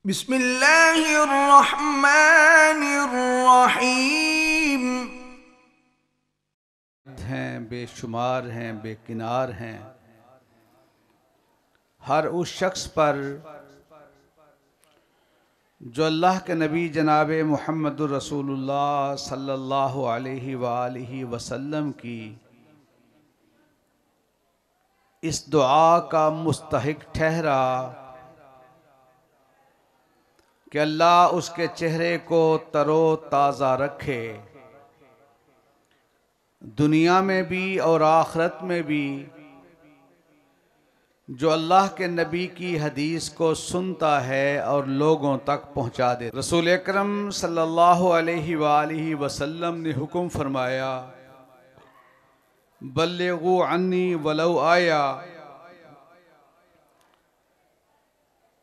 बिस्मिल्लाहिर्रहमानिर्रहीम। हैं बेशुमार हैं बेकिनार हैं। हर उस शख्स पर जो अल्लाह के नबी जनाब मुहम्मदुर रसूलुल्लाह सल्लल्लाहु अलैहि वालिहि वसल्लम की इस दुआ का मुस्तहिक ठहरा कि अल्लाह उसके चेहरे को तरो ताज़ा रखे, दुनिया में भी और आखिरत में भी। जो अल्लाह के नबी की हदीस को सुनता है और लोगों तक पहुँचा दे। रसूल अकरम सल्लल्लाहु अलैहि वालिहि वसल्लम ने हुक्म फरमाया, बल्लिगू अन्नी वलौ आया,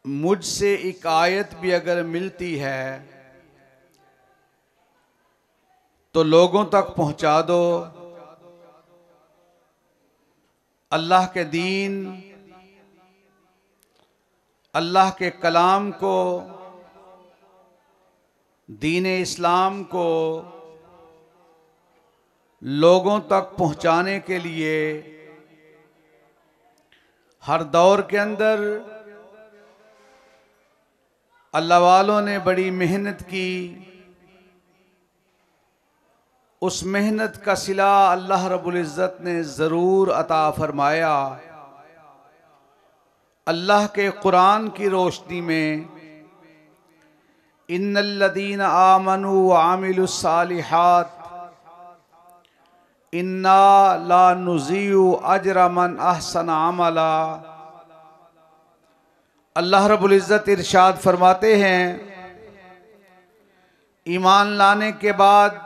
मुझसे एक आयत भी अगर मिलती है तो लोगों तक पहुँचा दो। अल्लाह के दीन, अल्लाह के कलाम को, दीन इस्लाम को लोगों तक पहुँचाने के लिए हर दौर के अंदर अल्लाह वालों ने बड़ी मेहनत की। उस मेहनत का सिला अल्लाह रब्बुल इज़्ज़त ने ज़रूर अता फरमाया। अल्लाह के कुरान की रोशनी में, इन्नल्लज़ीना आमनू व आमिलुस्सालिहात इन्ना ला नुज़ीउ अजरा मन अहसन अमला। अल्लाह रब्बुल इज़्ज़त इरशाद फरमाते हैं, ईमान लाने के बाद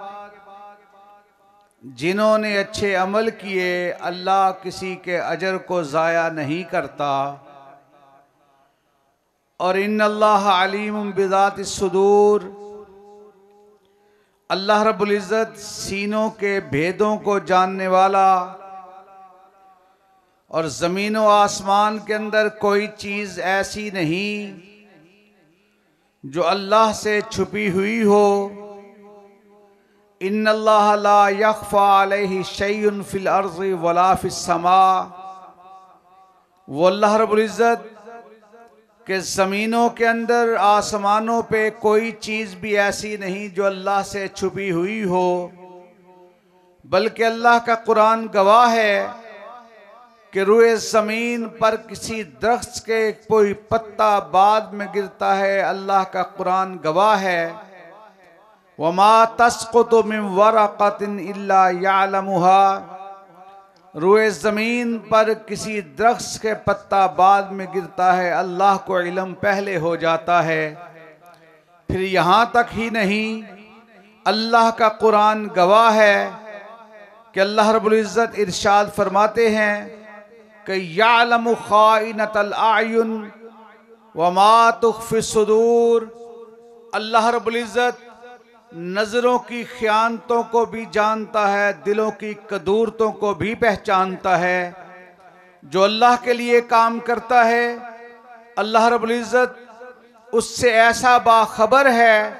जिन्होंने अच्छे अमल किए, अल्लाह किसी के अजर को ज़ाया नहीं करता। और इन्नल्लाह अलीमुम बिज़ातिस सुदूर, अल्लाह रब्बुल इज़्ज़त सीनों के भेदों को जानने वाला। और ज़मीन व आसमान के अंदर कोई चीज़ ऐसी नहीं जो अल्लाह से छुपी हुई हो। इन्नल्लाह ला यख्फा अलैहि शैउन फिल अर्ज़ि वला फिस समा। वो अल्लाह रब्बुल इज़्ज़त के ज़मीनों के अंदर, आसमानों पे कोई चीज़ भी ऐसी नहीं जो अल्लाह से छुपी हुई हो। बल्कि अल्लाह का कुरान गवाह है कि रुए ज़मीन पर किसी दरख्त के कोई पत्ता बाद में गिरता है, अल्लाह का कुरान गवाह है। वमा तस्क़ुतु मिन वरक़तिन इल्ला यअलमुहा, रुए ज़मीन पर किसी दरख्त के पत्ता बाद में गिरता है, अल्लाह को इल्म पहले हो जाता है। फिर यहाँ तक ही नहीं, अल्लाह का कुरान गवाह है कि अल्लाह रब्बुल इज़्ज़त इरशाद फरमाते हैं कि यअलमु खाइनतल आयुन वमा तुख्फिस सुदूर। अल्लाह रब्बुल इज़्ज़त नज़रों की ख़यानतों को भी जानता है, दिलों की कदूरतों को भी पहचानता है। जो अल्लाह के लिए काम करता है, अल्लाह रब्बुल इज़्ज़त उससे ऐसा बाखबर है।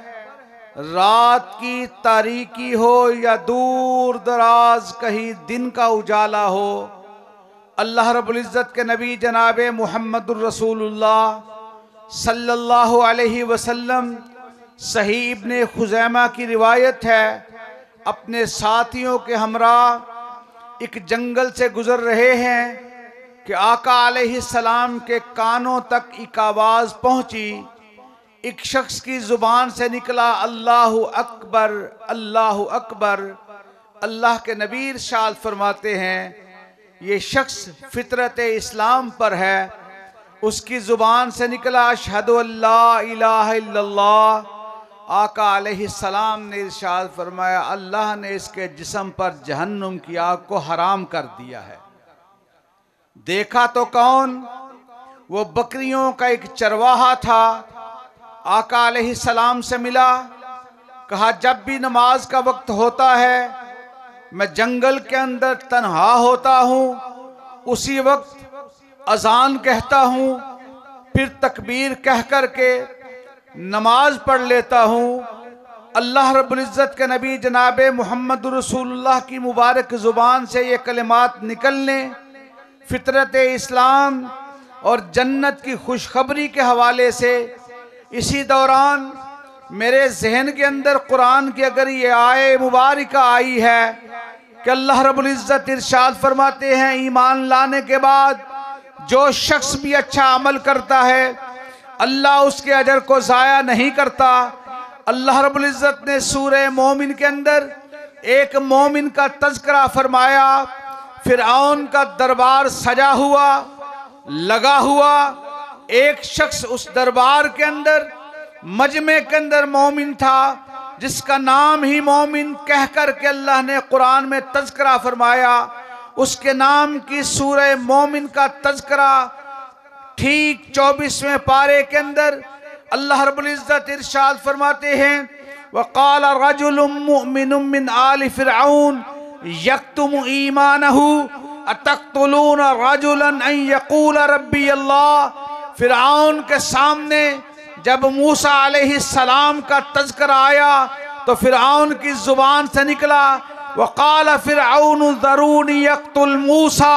रात की तारीकी हो या दूर दराज कहीं दिन का उजाला हो, अल्लाह रब्बुल इज़्ज़त के नबी जनाब मुहम्मदुर रसूलुल्लाह सल्लल्लाहु अलैहि वसल्लम, सही इब्ने खुज़ैमा की रिवायत है, अपने साथियों के हमरा एक जंगल से गुजर रहे हैं कि आका अलैहिस्सलाम के कानों तक एक आवाज़ पहुँची। एक शख्स की ज़ुबान से निकला, अल्लाहु अकबर अल्लाहु अकबर। अल्लाह के नबी इरशाद फरमाते हैं, ये शख्स फितरत इस्लाम पर है। उसकी ज़ुबान से निकला, अशहदु अल्ला इलाहा इल्लल्लाह। आका अलैहिस्सलाम ने इरशाद फरमाया, अल्लाह ने इसके जिस्म पर जहन्नुम की आग को हराम कर दिया है। देखा तो कौन? वो बकरियों का एक चरवाहा था। आका अलैहिस्सलाम से मिला, कहा जब भी नमाज का वक्त होता है मैं जंगल के अंदर तन्हा होता हूँ, उसी वक्त अजान कहता हूँ, फिर तकबीर कह कर के नमाज पढ़ लेता हूँ, अल्लाह रब्बुल इज़्ज़त के नबी जनाब मोहम्मद रसूलुल्लाह की मुबारक ज़ुबान से ये कलिमात निकलने, फितरत इस्लाम और जन्नत की खुशखबरी के हवाले से, इसी दौरान मेरे जहन के अंदर कुरान की अगर ये आए मुबारक आई है कि अल्लाह रब्बुल इज़्ज़त इरशाद फरमाते हैं, ईमान लाने के बाद जो शख्स भी अच्छा अमल करता है अल्लाह उसके अजर को ज़ाया नहीं करता। अल्लाह रब्बुल इज़्ज़त ने सूरह मोमिन के अंदर एक मोमिन का तज़किरा फरमाया। फिरऔन का दरबार सजा हुआ, लगा हुआ, एक शख्स उस दरबार के अंदर मजमे के अंदर मोमिन था, जिसका नाम ही मोमिन कह कर के अल्लाह ने कुरान में तज़किरा फरमाया। उसके नाम की सूरह मोमिन का तज़किरा ठीक 24वें पारे के अंदर अल्लाह रब्बुल इज़्ज़त इरशाद फरमाते हैं, वक़ाल रजुलुम मुमिनुम मिन आलि फिरऔन यक्तुमु ईमानहु अतक़्तुलून रजुलन अन यक़ूल रब्बी अल्लाह। फिरऔन के सामने जब मूसा अलैहिस्सलाम का तज़किरा आया तो फिरऔन की ज़ुबान से निकला, वक़ाल फिरऔन ज़रूनी यक़्तुल मूसा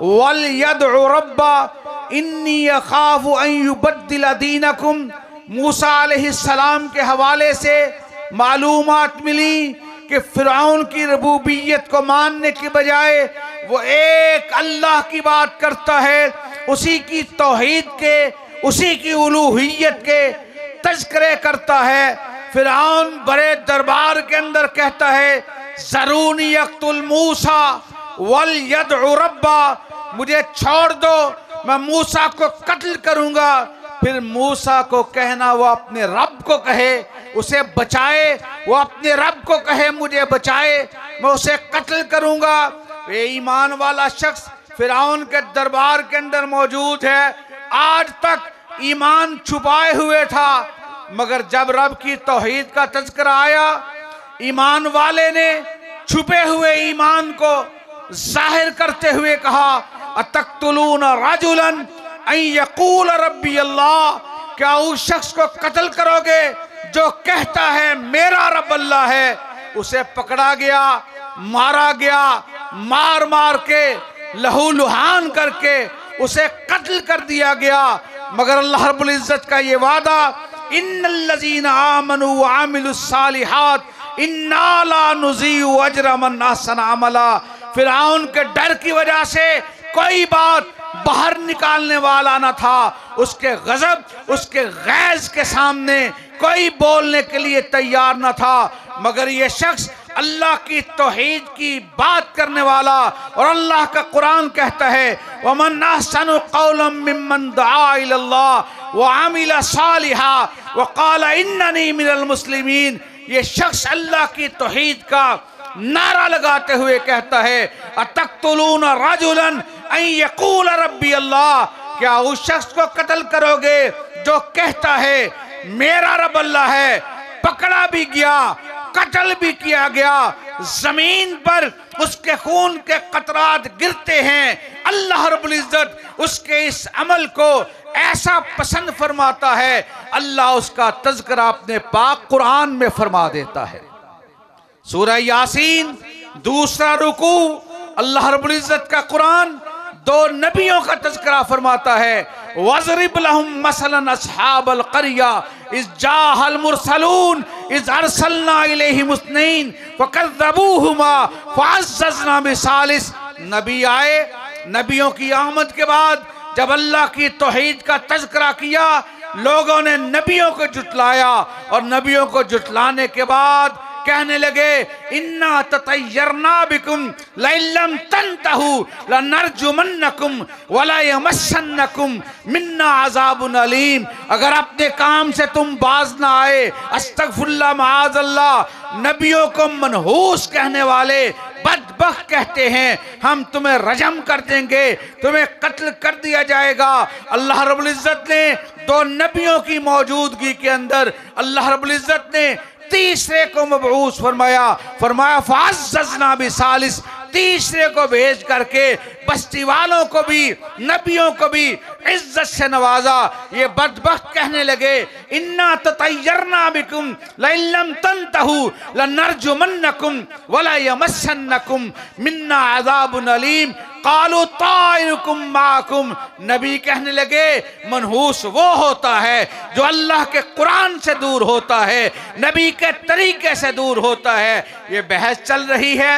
वल यदउ रब्बा इन्नी अख़ाफ़ु अन युबद्दिल दीनकुम। मूसा अलैहिस्सलाम के हवाले से मालूमात मिली कि फिरऔन की रबूबियत को मानने के बजाय वो एक अल्लाह की बात करता है, उसी की तौहीद के, उसी की उलूहियत के तज़किरे करता है। फिरऔन बड़े दरबार के अंदर कहता है, ज़रूनी यक़्तुल मूसा वल यदउ रब्बा, मुझे छोड़ दो, मैं मूसा को कत्ल करूंगा। फिर मूसा को कहना वो अपने रब को कहे उसे बचाए, वो अपने रब को कहे मुझे बचाए, मैं उसे कत्ल करूंगा। ये ईमान वाला शख्स फिरऔन के दरबार के अंदर मौजूद है, आज तक ईमान छुपाए हुए था, मगर जब रब की तौहीद का तज़किरा आया, ईमान वाले ने छुपे हुए ईमान को जाहिर करते हुए कहा, अतक़्तुलून रजुलन अन यक़ूल रब्बी अल्लाह, क्या उस शख्स को कत्ल करोगे जो कहता है मेरा रब अल्लाह है। उसे पकड़ा गया, मारा गया, मार मार के लहू लुहान करके उसे कत्ल कर दिया गया। मगर अल्लाह रब्बुल इज़्ज़त का ये वादा, इन्नल्लज़ीना आमनू व आमिलुस्सालिहात इन्ना ला नुज़ीउ अज्र मन अहसन अमला। फिरऔन के डर की वजह से कोई बात बाहर निकालने वाला न था, उसके गजब, उसके गैज के सामने कोई बोलने के लिए तैयार न था। मगर ये शख्स अल्लाह की तौहीद की बात करने वाला, और अल्लाह का कुरान कहता है, वमन अहसनु क़ौलन मिम्मन दआ इलल्लाह व आमिल सालिहा व क़ाल इन्ननी मिनल मुस्लिमीन। ये शख्स अल्लाह की तौहीद का नारा लगाते हुए कहता है, अतक़्तुलून रजुलन अन यक़ूल रब्बी अल्लाह, क्या उस शख्स को कत्ल करोगे जो कहता है मेरा रब अल्लाह है। पकड़ा भी गया, कत्ल भी किया गया, जमीन पर उसके खून के कतरात गिरते हैं। अल्लाह रब्बुल इज़्ज़त उसके इस अमल को ऐसा पसंद फरमाता है, अल्लाह उसका तज़किरा अपने पाक कुरान में फरमा देता है। सूरह यासीन दूसरा रुकू, अल्लाह रब्बुल इज़्ज़त का कुरान दो नबियों का तज़किरा फरमाता है, वज़रिब लहुम मसलन अस्हाबल क़रिया इज़ जाअल मुरसलून इज़ अरसलना इलैहिम इस्नैन फ़कज़्ज़बूहुमा फ़अज़्ज़ज़ना बिसालिस। नबी आए, नबियों की आमद के बाद जब अल्लाह की तौहीद का तज़किरा किया, लोगों ने नबियों को जुटलाया, और नबियों को जुटलाने के बाद कहने लगे, इन्ना ततय्यरना बिकुम लइल्लम तंतहु लनरजुमन्नकुम वला यमस्सन्नकुम मिन्ना अज़ाबुन अलीम। अगर अपने काम से तुम बाज ना आए, अस्तगफिरुल्लाह माअज़ल्लाह, नबियों को मनहूस कहने वाले बदबख्त कहते हैं, हम तुम्हें रजम कर देंगे, तुम्हें कत्ल कर दिया जाएगा। अल्लाह रब्बुल इज़्ज़त ने दो नबियों की मौजूदगी के अंदर अल्लाह रब्बुल इज़्ज़त ने तीसरे को मबऊस फरमाया, फरमाया फ़अज़्ज़ज़ना बिसालिस, तीसरे को भेज करके बस्ती वालों को भी, नबियों को भी इज्जत से नवाजा। ये बदबख्त कहने लगे इन्ना ततय्यरना बिकुम लइल्लम तंतहु लनरजुमन्नकुम वला यमस्सन्नकुम मिन्ना अज़ाबुन अलीम कालू ताइरुकुम माकुम। नबी कहने लगे मनहूस वो होता है जो अल्लाह के कुरान से दूर होता है, नबी के तरीके से दूर होता है। ये बहस चल रही है।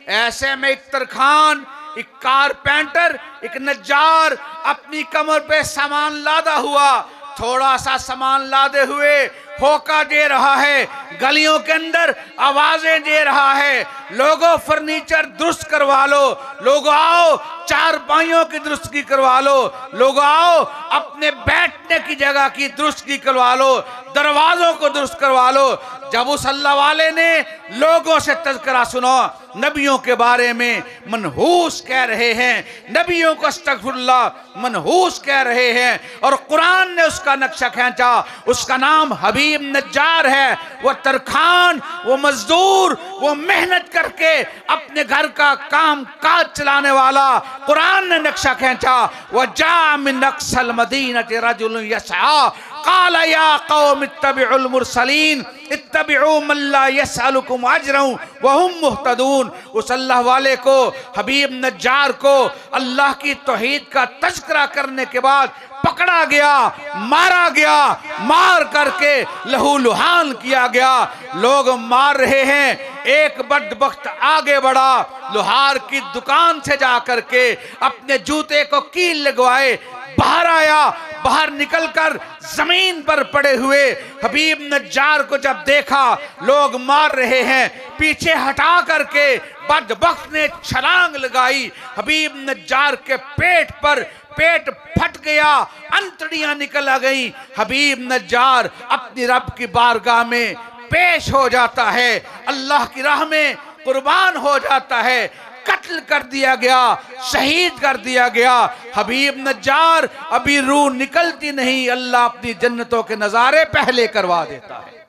ऐसे में एक तरखान, एक कारपेंटर, एक नज्जार अपनी कमर पे सामान लादा हुआ, थोड़ा सा सामान लादे हुए होका दे रहा है, गलियों के अंदर आवाजें दे रहा है, लोगों फर्नीचर दुरुस्त करवा लो, लोगों आओ चारपाइयों की दुरुस्ती करवा लो, लोगों आओ अपने बैठने की जगह की दुरुस्ती करवा लो, दरवाजों को दुरुस्त करवा लो। जब उस अल्लाह वाले ने लोगों से तज़किरा सुना, नबियों के बारे में मनहूस कह रहे हैं, नबियों को अस्तगफिरुल्लाह मनहूस कह रहे हैं, और कुरान ने उसका नक्शा खींचा। उसका नाम हबीब नज्जार है। वो तरखान, वो मजदूर, वो मेहनत करके अपने घर का काम काज चलाने वाला, कुरान ने नक्शा खींचा। वह जा मिन अक्सल मदीनति रजुलुन यसआ क़ाल या कौम इत्तबिउल मुरसलीन इत्तबिउ मन ला यसअलुकुम अजरन व हुम मुहतदून। उस अल्लाह वाले को, हबीब नज्जार को अल्लाह की तौहीद का तज़किरा करने के बाद पकड़ा गया, मारा गया, मार करके लहू लुहान किया गया। लोग मार रहे हैं। एक बदबख्त आगे बढ़ा, लोहार की दुकान से जा करके अपने जूते को कील लगवाए, बाहर आया, बाहर निकलकर जमीन पर पड़े हुए हबीब नज्जार को जब देखा लोग मार रहे हैं, पीछे हटा करके बदबख्त ने छलांग लगाई। हबीब नज्जार के पेट पर पेट फट गया, अंतड़ियां निकल आ गई। हबीब नज्जार अपनी रब की बारगाह में पेश हो जाता है, अल्लाह की राह में कुर्बान हो जाता है, कत्ल कर दिया गया, शहीद कर दिया गया। हबीब नज्जार अभी रूह निकलती नहीं, अल्लाह अपनी जन्नतों के नजारे पहले करवा देता है।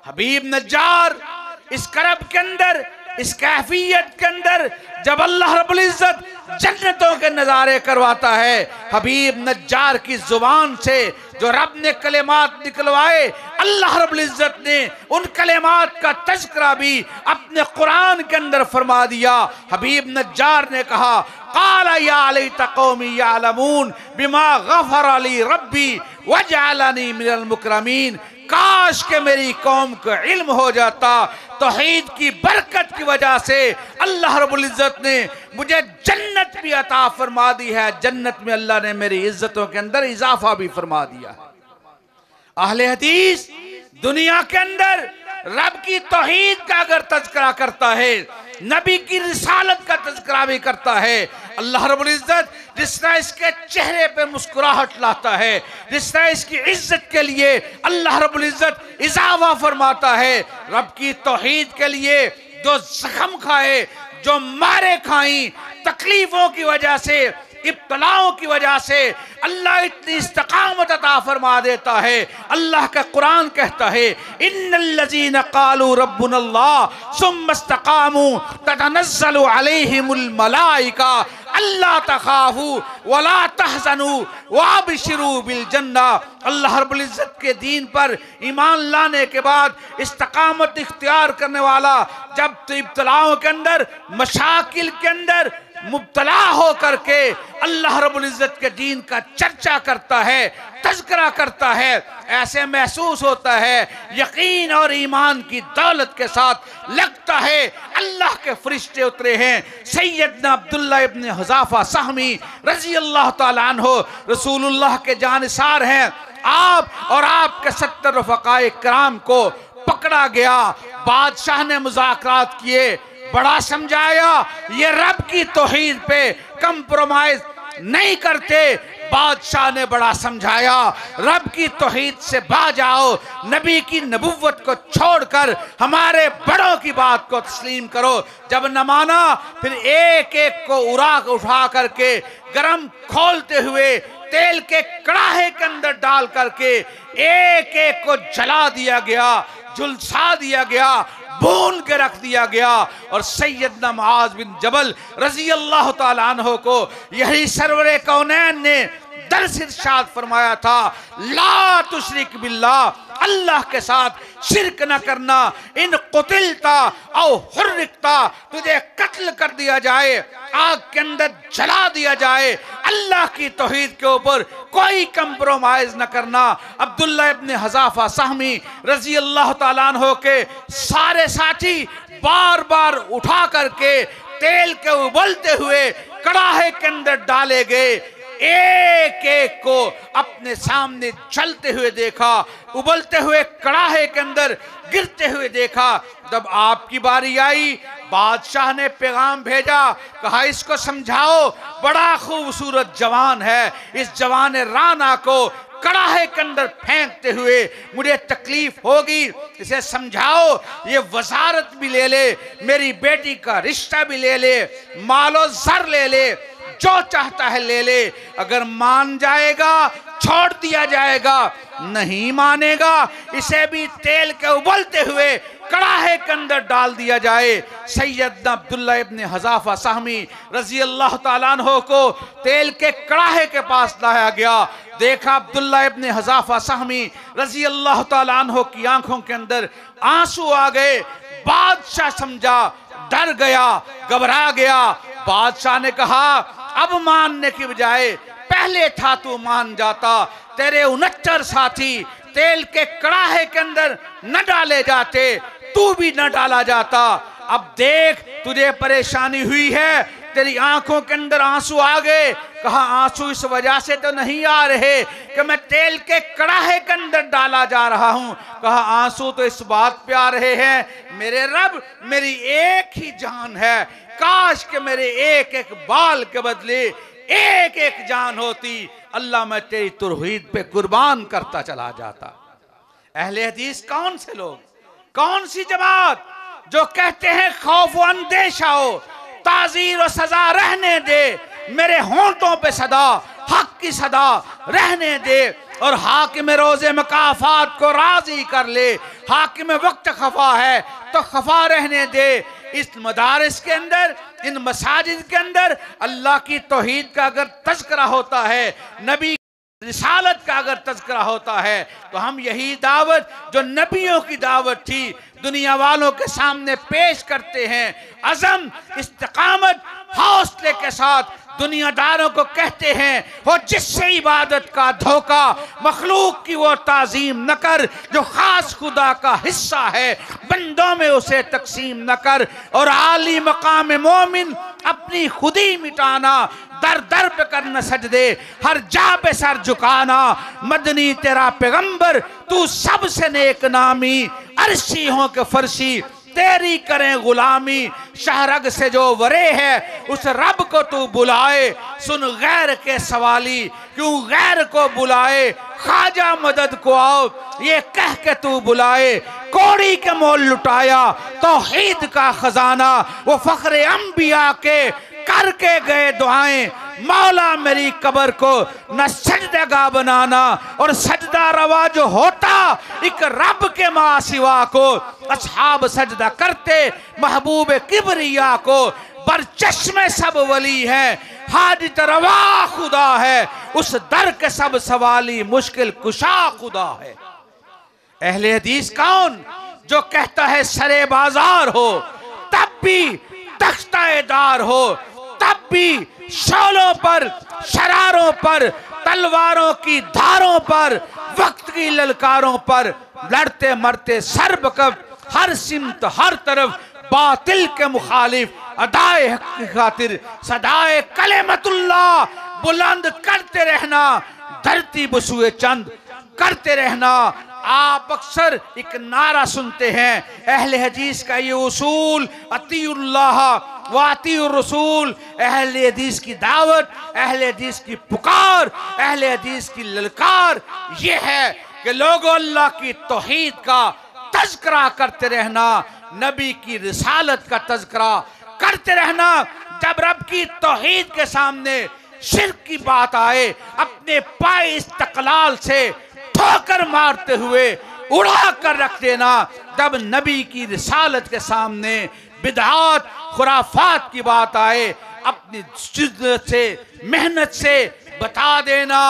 हबीब नज्जार इस करब के अंदर, इस कैफियत के अंदर जब अल्लाह रब्बुल इज्जत जन्नतों के नजारे करवाता है, हबीब नज्जार की जुबान से जो रब ने कलेमात निकलवाए, अल्लाह रब्बुल इज्जत ने उन कलेमात का तज़किरा भी अपने कुरान के अंदर फरमा दिया। हबीब नज्जार ने कहा क़ाल या लैत कौमी यअलमून बिमा गफ़र ली रब्बी वजअलनी मिनल मुकरमीन। काश के मेरी कौम को इल्म हो जाता, तौहीद की बरकत की वजह से अल्लाह रब्बुल इज्जत ने मुझे जन्नत भी अता फरमा दी है, जन्नत में अल्लाह ने मेरी इज्जतों के अंदर इजाफा भी फरमा दिया है। अहले हदीस दुनिया के अंदर रब की तौहीद का अगर तज़किरा करता है, नबी की रिसालत का तज़किरा भी करता है, अल्लाह रब्बुल इज्जत जिस तरह इसके चेहरे पे मुस्कुराहट लाता है, जिस तरह इसकी इज्जत के लिए अल्लाह रब्बुल इज्जत इजाफा फरमाता है, रब की तौहीद के लिए जो जख्म खाए, जो मारे खाई, तकलीफों की वजह से, इब्तलाओं की वजह से अल्लाह इतनी इस्तकामत अता फरमा देता है। अल्लाह का कुरान कहता है इन्नल्लज़ीना क़ालू रब्बुनल्लाह सुम्मा इस्तक़ामू ततनज़्ज़लु अलैहिमुल मलाइका अल्ला तखाफू वला तहज़नू वअबशिरू बिल जन्ना। अल्लाह रब्बुल इज्जत के दीन पर ईमान लाने के बाद इस्तकामत इख्तियार करने वाला जब इब्तलाओं के अंदर, मशाकिल के अंदर मुब्तला हो करके अल्लाह रब्बुल इज्जत के दीन का चर्चा करता है, तज़किरा करता है, ऐसे महसूस होता है यकीन और ईमान की दौलत के साथ लगता है अल्लाह के फरिश्ते उतरे हैं। सैयदना अब्दुल्लाह इब्न हुज़ाफा सहमी रज़ी अल्लाह ताला अन्हु रसूलुल्लाह के जानिसार हैं। आप और आपके 70 रफ़क़ाए किराम को पकड़ा गया, बादशाह ने मुज़ाकरात किए, बड़ा समझाया, ये रब की तौहीद पे कंप्रोमाइज नहीं करते। बादशाह ने बड़ा समझाया, रब की तौहीद से बाज आओ, नबी की नबुव्वत को छोड़कर हमारे बड़ों की बात को तस्लीम करो। जब न माना फिर एक एक को उठा करके गरम खोलते हुए तेल के कड़ाहे के अंदर डाल करके एक एक को जला दिया गया। झुलसा दिया गया, भून के रख दिया गया। और सैयदना मुआज बिन जबल रजी अल्लाह ताला अन्हु को यही सरवरे कौनैन ने दर्स इरशाद फरमाया था, ला तुशरिक बिल्लाह, अल्लाह के साथ शिरक न करना। इन कुतिलता औ हुर्रिकता, तुझे कत्ल कर दिया जाए, आग के अंदर जला दिया जाए, अल्लाह की तौहीद के ऊपर कोई कंप्रोमाइज न करना। अब्दुल्ला इब्न हज़ाफा सहमी रजी अल्लाह ताला अन्हु के सारे साथी बार बार उठा करके तेल के उबलते हुए कड़ाहे के अंदर डाले गए। एक एक को अपने सामने चलते हुए देखा, उबलते हुए कड़ाहे के अंदर गिरते हुए देखा। जब आपकी बारी आई, बादशाह ने पैगाम भेजा, कहा इसको समझाओ, बड़ा खूबसूरत जवान है, इस जवान राना को कड़ाहे के अंदर फेंकते हुए मुझे तकलीफ होगी, इसे समझाओ, ये वजारत भी ले ले, मेरी बेटी का रिश्ता भी ले ले, मालो जर ले ले, जो चाहता है ले ले। अगर मान जाएगा छोड़ दिया जाएगा, नहीं मानेगा इसे भी तेल के उबलते हुए कड़ाहे के अंदर डाल दिया जाए। सैयदना अब्दुल्ला इब्न हज़ाफा सहमी रजी अल्लाह ताला अन्हु को तेल के कड़ाहे के पास लाया गया। देखा अब्दुल्ला इब्न हज़ाफा सहमी रजी अल्लाह ताला अन्हु की आंखों के अंदर आंसू आ गए। बादशाह समझा, डर गया, घबरा गया। बादशाह ने कहा, अब मानने की बजाय पहले था तू मान जाता, तेरे 69 साथी तेल के कड़ाहे के अंदर न डाले जाते, तू भी न डाला जाता। अब देख तुझे परेशानी हुई है, तेरी आंखों के अंदर आंसू आ गए। कहा आंसू इस वजह से तो नहीं आ रहे कि मैं तेल के कड़ाहे के अंदर डाला जा रहा हूं। कहा आंसू तो इस बात पे आ रहे हैं, मेरे रब मेरी एक ही जान है, काश के मेरे एक एक बाल के बदले एक एक जान होती, अल्लाह मैं तेरी तौहीद पे कुर्बान करता चला जाता। अहले हदीस कौन से लोग, कौन सी जमात जो कहते हैं खौफ व अंदेशा हो, ताज़ीर और सजा रहने दे, मेरे होंठों पे सदा हक की सदा रहने दे, और हाकिम रोज़े मकाफात को राजी कर ले। हाकिम वक्त खफा है तो खफा रहने दे। इस मदारिस के अंदर, इन मसाजिद के अंदर अल्लाह की तौहीद का अगर तज़किरा होता है, नबी रिसालत का अगर तज़किरा होता है, तो हम यही दावत जो नबियों की दावत थी दुनिया वालों के सामने पेश करते हैं। अज़म, इस्तिकामत, हौसले के साथ दुनियादारों को कहते हैं, वो जिससे इबादत का धोखा, मखलूक की वो ताज़ीम न कर, जो खास खुदा का हिस्सा है बंदों में उसे तकसीम न कर। और आली मकाम मोमिन अपनी खुदी मिटाना, दर दर पे करना सजदे, हर जा पे सर झुकाना। मदनी तेरा पैगंबर, तू सबसे नेक नामी, अर्शी हो के फर्शी तेरी करें गुलामी। शहरग से जो वरे है उस रब को तू बुलाए, सुन गैर के सवाली क्यों गैर को बुलाए। ख्वाजा मदद को आओ ये कह के तू बुलाए, कौड़ी के मोल लुटाया तौहीद का खजाना। वो फख्रे अंबिया के करके गए दुआएं, मौला मेरी कब्र को न सजदेगा बनाना। और सजदा रवा जो होता एक रब के माँ सिवा को, असहाब सजदा करते महबूब किबरिया को। बरचश्मे सब वली है, हाजित रवा खुदा है, उस दर के सब सवाली मुश्किल कुशा खुदा है। अहले हदीस कौन जो कहता है सरे बाजार हो तब भी तख्ताएदार हो, तब भी शौलों पर, शरारों पर, तलवारों की धारों पर, वक्त की ललकारों पर लड़ते मरते सरबकब, हर सिमत हर तरफ बातिल के मुखालिफ, अदाए हक की खातिर सदाए कलेमतुल्लाह बुलंद करते रहना, धरती बसुए चंद करते रहना। आप अक्सर एक नारा सुनते हैं, अहले हदीस का ये उसूल अतीउल्लाह व अतीउर रसूल। अहले हदीस की दावत, अहले हदीस की पुकार, अहले हदीस की ललकार ये है कि लोगों अल्लाह की तौहीद का तज़किरा करते रहना, नबी की रिसालत का तज़किरा करते रहना। जब रब की तौहीद के सामने शिर्क की बात आए, अपने पाए इस्तक़लाल से ठोकर मारते हुए उड़ा कर रख देना। जब नबी की रिसालत के सामने बिदआत खुराफात की बात आए, अपनी जिद्दत से मेहनत से बता देना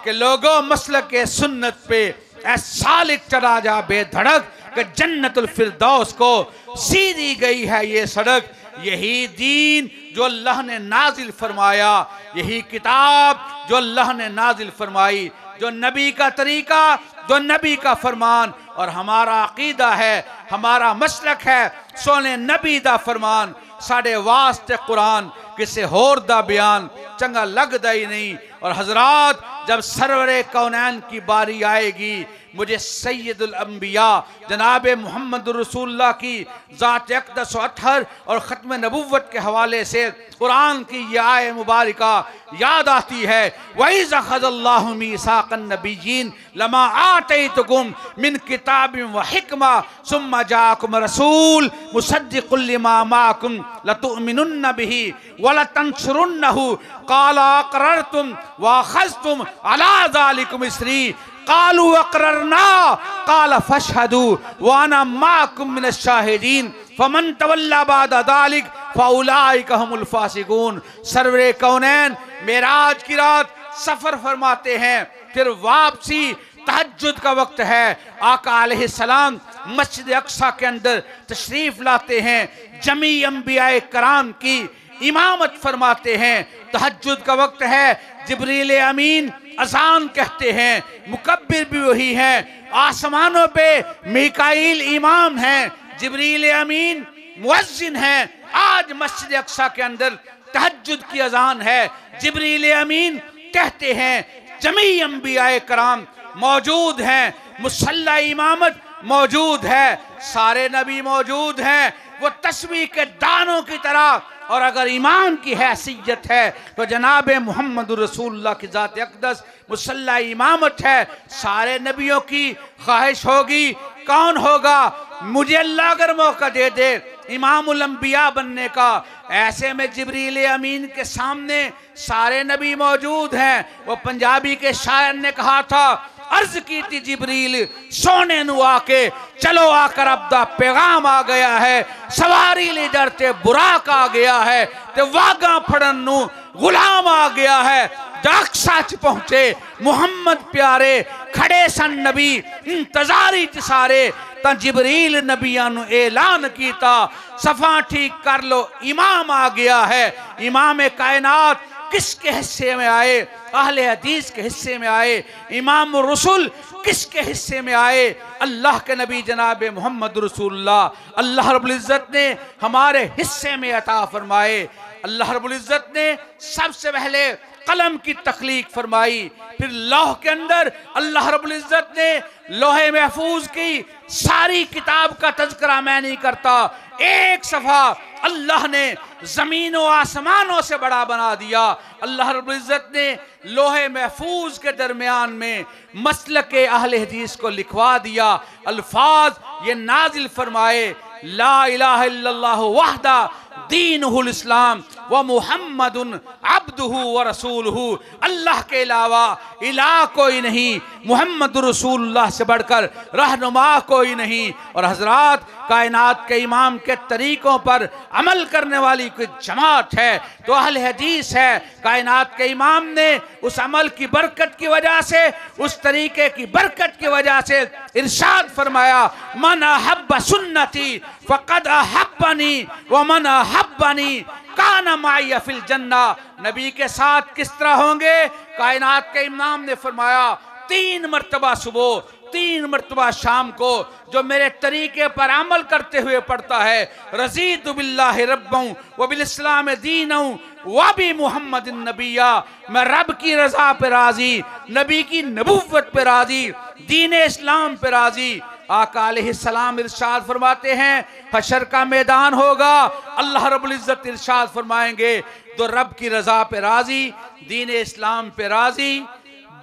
कि लोगों मसलक के सुन्नत पे सालिक चढ़ा जा बेधड़क कि जन्नतुल फिरदौस को सीधी गई है ये सड़क। यही दीन जो अल्लाह ने नाजिल फरमाया, यही किताब जो अल्लाह ने नाजिल फरमाई, जो नबी का तरीका, जो नबी का फरमान। और हमारा अकीदा है, हमारा मसलक है, सोने नबी दा फरमान साढ़े वास्ते कुरान, किसे होर दा बयान चंगा लगदा ही नहीं। और हजरात, जब सरवरे कौनैन की बारी आएगी, मुझे सैयदुल अंबिया जनाब मोहम्मद रसूलुल्लाह की ज़ात अक़दस व अतहर और ख़त्म नबुव्वत के हवाले से कुरान की ये आय मुबारका याद आती है। वइज़ अख़ज़ल्लाहु मीसाक़न नबिय्यीन लमा आतैतुकुम मिन किताबिन व हिकमा सुम्मा जाअकुम रसूल मुसद्दिक़ुल लिमा माअकुम लतुअमिनुन्न बिही व लतंसुरुन्नहु क़ाला अक़ररतुम व अख़ज़्तुम अला ज़ालिकुम इस्री कालू अक़ररना काला फशहदू वाना माकुम मिनश शाहिदीन फमन तवल्ला बादा दालिक फउलाइका हुमुल फासिकून। सरवरे कौनैन मेराज की रात सफर फरमाते हैं, फिर वापसी तहज्जुद का वक्त है। आका अलैहिस्सलाम मस्जिद अक्सा के अंदर तशरीफ लाते हैं, जमी अंबियाए कराम की इमामत फरमाते हैं। तहज्जुद का वक्त है, जिब्रील अमीन अज़ान कहते हैं, मुकब्बिर भी वही हैं, आसमानों पे मिकाईल इमाम हैं, जिब्रील अमीन मुअज्जिन हैं। आज मस्जिद अक्सा के अंदर तहज्जुद की अज़ान है, जिब्रील अमीन कहते हैं, जमी अंबियाए कराम मौजूद हैं, मुसल्ला इमामत मौजूद है, सारे नबी मौजूद हैं। वो तस्बीह के दानों की तरह, और अगर ईमान की हैसियत है तो जनाब मोहम्मद रसूलुल्लाह की ज़ात अक़दस मुसल्ला इमामत है। सारे नबियों की ख्वाहिश होगी, कौन होगा? मुझे अल्लाह अगर मौका दे दे इमामुल अंबिया बनने का, ऐसे में जिब्रील अमीन के सामने सारे नबी मौजूद हैं। वो पंजाबी के शायर ने कहा था, अर्ज की थी जिब्रील सोने नु आके, चलो आकर अब दा पैगाम आ गया है, सवारी ले डरते बुराक आ गया है, ते वागा फड़न नु गुलाम आ गया है। अक्सा च पहुंचे मुहम्मद प्यारे, खड़े सन नबी इंतजारी च सारे, ता जिब्रील नबियां नु ऐलान कीता, सफा ठीक कर लो इमाम आ गया है। इमाम कायनात किसके हिस्से में आए? अहले हदीस के हिस्से में आए। इमाम रसूल किसके हिस्से में आए? अल्लाह के नबी जनाब मोहम्मद रसूलुल्लाह। अल्लाह रब्बुल इज़्ज़त ने हमारे हिस्से में अता फरमाए। अल्लाह रब्बुल इज़्ज़त ने सबसे पहले कलम की तख्लीक फरमाई, फिर लौह के अंदर अल्लाह रब्बुल इज़्ज़त ने लोहे महफूज की सारी किताब का तज़किरा मैं नहीं करता, एक सफ़ा अल्लाह ने ज़मीनों आसमानों से बड़ा बना दिया। अल्लाह रब्बुल इज़्ज़त ने लोहे महफूज के दरमियान में मसलके अहले हदीस को लिखवा दिया। अल्फाज ये नाजिल फरमाए, ला इलाहा इल्लल्लाह वहदा दीनुहुल इस्लाम व मुहम्मदुन अब्दुहु व रसूलुहु। अल्लाह के अलावा इलाह कोई नहीं, मुहम्मद रसूलुल्लाह से बढ़कर रहनुमा कोई नहीं। और हजरात, कायनात के इमाम के तरीकों पर अमल करने वाली कोई जमात है तो अहले हदीस है। कायनात के इमाम ने उस अमल की बरकत की वजह से, उस तरीके की बरकत की वजह से इरशाद फरमाया, मन अहब्ब सुन्नती फ़क़द अहब्बनी व मन अहब्बनी काना माइया फिल जन्ना। नबी के साथ किस तरह होंगे? कायनात के इमाम ने फरमाया, 3 मरतबा सुबह, 3 मरतबा शाम को जो मेरे तरीके पर अमल करते हुए पढ़ता है, रज़ीतु बिल्लाहि रब्बन व बिल इस्लाम दीनन व बि मुहम्मदिन नबिया, मैं रब की रज़ा पे राज़ी, नबी की नबुव्वत पे राज़ी, दीन इस्लाम पे राज़ी। आका अलैहिस्सलाम इरशाद फरमाते हैं, हशर का मैदान होगा, अल्लाह रब्बुल इज़्ज़त इरशाद फरमाएंगे, तो रब की रज़ा पे राज़ी, दीन इस्लाम पे राज़ी,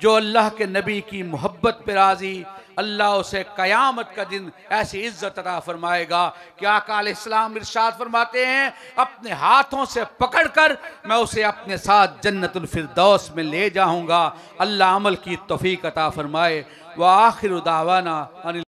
जो अल्लाह के नबी की मोहब्बत पे राज़ी, अल्लाह उसे क़यामत का दिन ऐसी इज्जत अता फरमाएगा कि आका अलैहिस्सलाम इरशाद फरमाते हैं, अपने हाथों से पकड़कर मैं उसे अपने साथ जन्नतुल फिरदौस में ले जाऊंगा। अल्लाह अमल की तौफीक अता फरमाए। व आखिरु दावाना अनिल